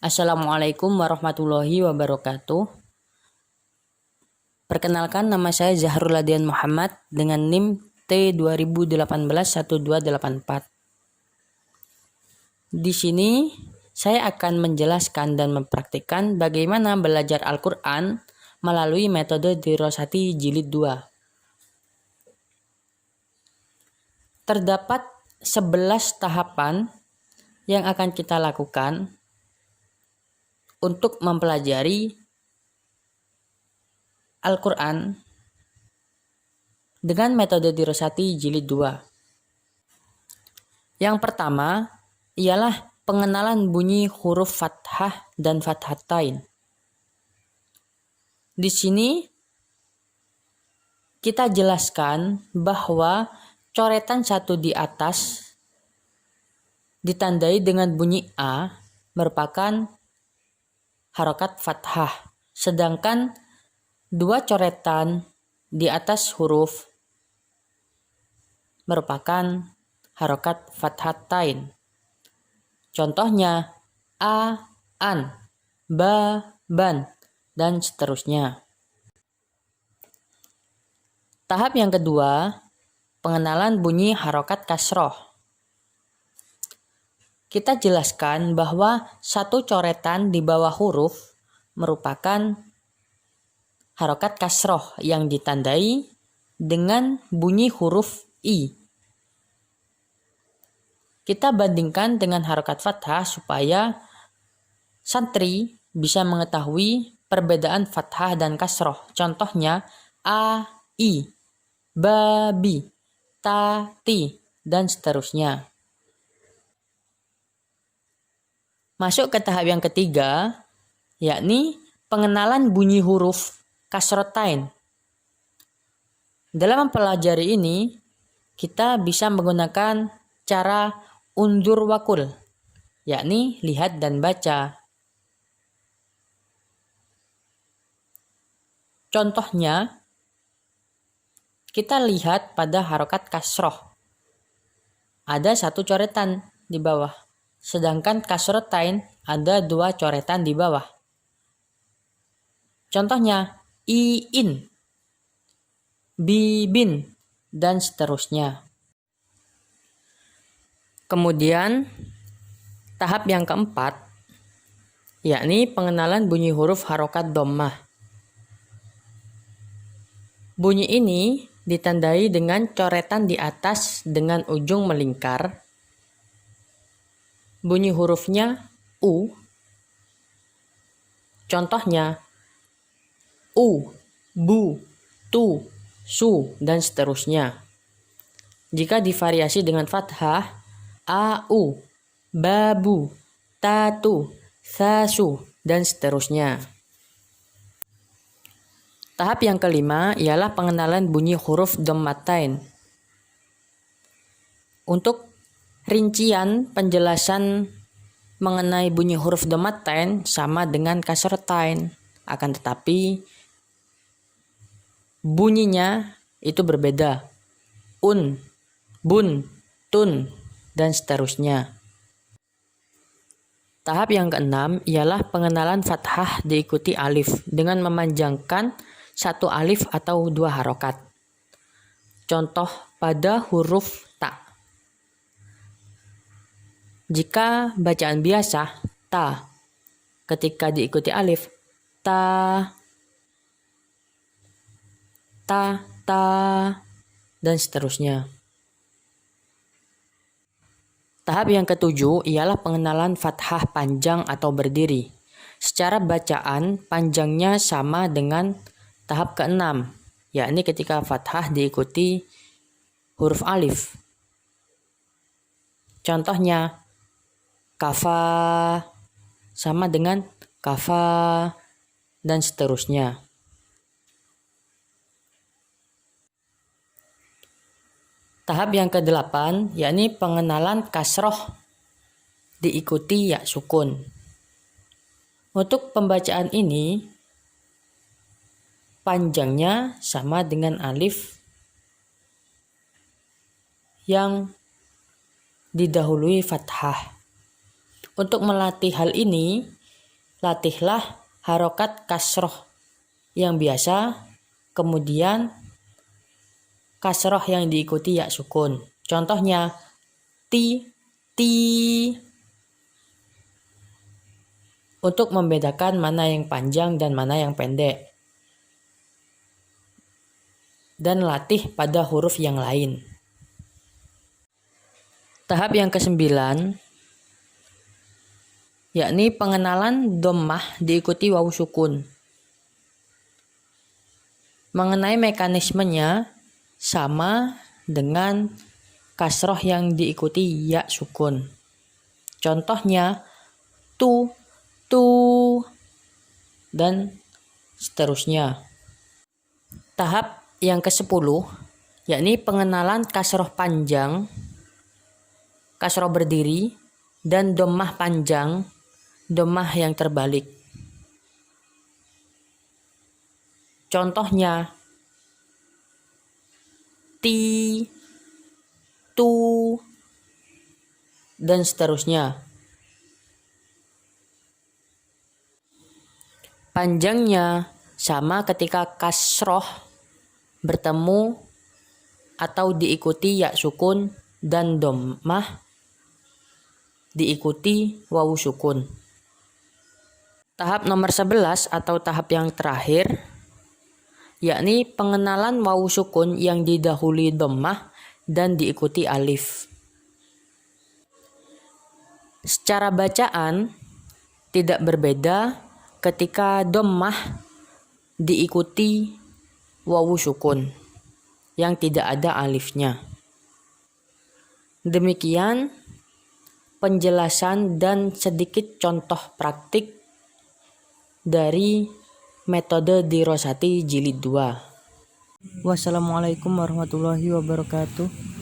Assalamualaikum warahmatullahi wabarakatuh. Perkenalkan, nama saya Zahrul Adian Muhammad dengan NIM T20181284. Di sini saya akan menjelaskan dan mempraktikkan bagaimana belajar Al-Quran melalui metode Dirosati Jilid 2. Terdapat 11 tahapan yang akan kita lakukan untuk mempelajari Al-Quran dengan metode Dirosati Jilid 2. Yang pertama ialah pengenalan bunyi huruf fathah dan fathatain. Di sini kita jelaskan bahwa coretan satu di atas ditandai dengan bunyi A merupakan harokat fathah, sedangkan dua coretan di atas huruf merupakan harokat fathatain. Contohnya A, an, ba, ban, dan seterusnya. Tahap yang kedua, pengenalan bunyi harokat kasroh. Kita jelaskan bahwa satu coretan di bawah huruf merupakan harokat kasroh yang ditandai dengan bunyi huruf I. Kita bandingkan dengan harokat fathah supaya santri bisa mengetahui perbedaan fathah dan kasroh. Contohnya A, I, babi, tati, dan seterusnya. Masuk ke tahap yang ketiga, yakni pengenalan bunyi huruf kasrotain. Dalam mempelajari ini, kita bisa menggunakan cara undur wakul, yakni lihat dan baca. Contohnya, kita lihat pada harokat kasroh. Ada satu coretan di bawah. Sedangkan kasrotain ada dua coretan di bawah. Contohnya iin, bibin, dan seterusnya. Kemudian tahap yang keempat, yakni pengenalan bunyi huruf harokat dhammah. Bunyi ini ditandai dengan coretan di atas dengan ujung melingkar. Bunyi hurufnya U. Contohnya U, bu, tu, su, dan seterusnya. Jika divariasi dengan fathah, au, babu, tatu, sasu, dan seterusnya. Tahap yang kelima ialah pengenalan bunyi huruf dhammatain. Untuk rincian penjelasan mengenai bunyi huruf dhammatain sama dengan kasrotain, akan tetapi bunyinya itu berbeda. Un, bun, tun, dan seterusnya. Tahap yang keenam ialah pengenalan fathah diikuti alif dengan memanjangkan satu alif atau dua harokat. Contoh pada huruf ta. Jika bacaan biasa, ta, ketika diikuti alif, ta, ta, ta, dan seterusnya. Tahap yang ketujuh ialah pengenalan fathah panjang atau berdiri. Secara bacaan, panjangnya sama dengan tahap keenam, yakni ketika fathah diikuti huruf alif. Contohnya, kafa sama dengan kafa, dan seterusnya. Tahap yang ke-8 yakni pengenalan kasroh diikuti ya sukun. Untuk pembacaan ini panjangnya sama dengan alif yang didahului fathah. Untuk melatih hal ini, latihlah harokat kasroh yang biasa, kemudian kasroh yang diikuti ya sukun. Contohnya ti, untuk membedakan mana yang panjang dan mana yang pendek. Dan latih pada huruf yang lain. Tahap yang ke-9, yakni pengenalan dhammah diikuti wawu sukun. Mengenai mekanismenya sama dengan kasroh yang diikuti ya sukun. Contohnya tu, dan seterusnya. Tahap yang ke-10, yakni pengenalan kasroh panjang, kasroh berdiri, dan dhammah panjang, dhammah yang terbalik. Contohnya ti, tu, dan seterusnya. Panjangnya sama ketika kasroh bertemu atau diikuti ya sukun dan dhammah diikuti wawu sukun. Tahap nomor 11 atau tahap yang terakhir, yakni pengenalan wawu sukun yang didahului dhammah dan diikuti alif. Secara bacaan tidak berbeda ketika dhammah diikuti wawu sukun yang tidak ada alifnya. Demikian penjelasan dan sedikit contoh praktik dari metode dirosati jilid 2. Wassalamualaikum warahmatullahi wabarakatuh.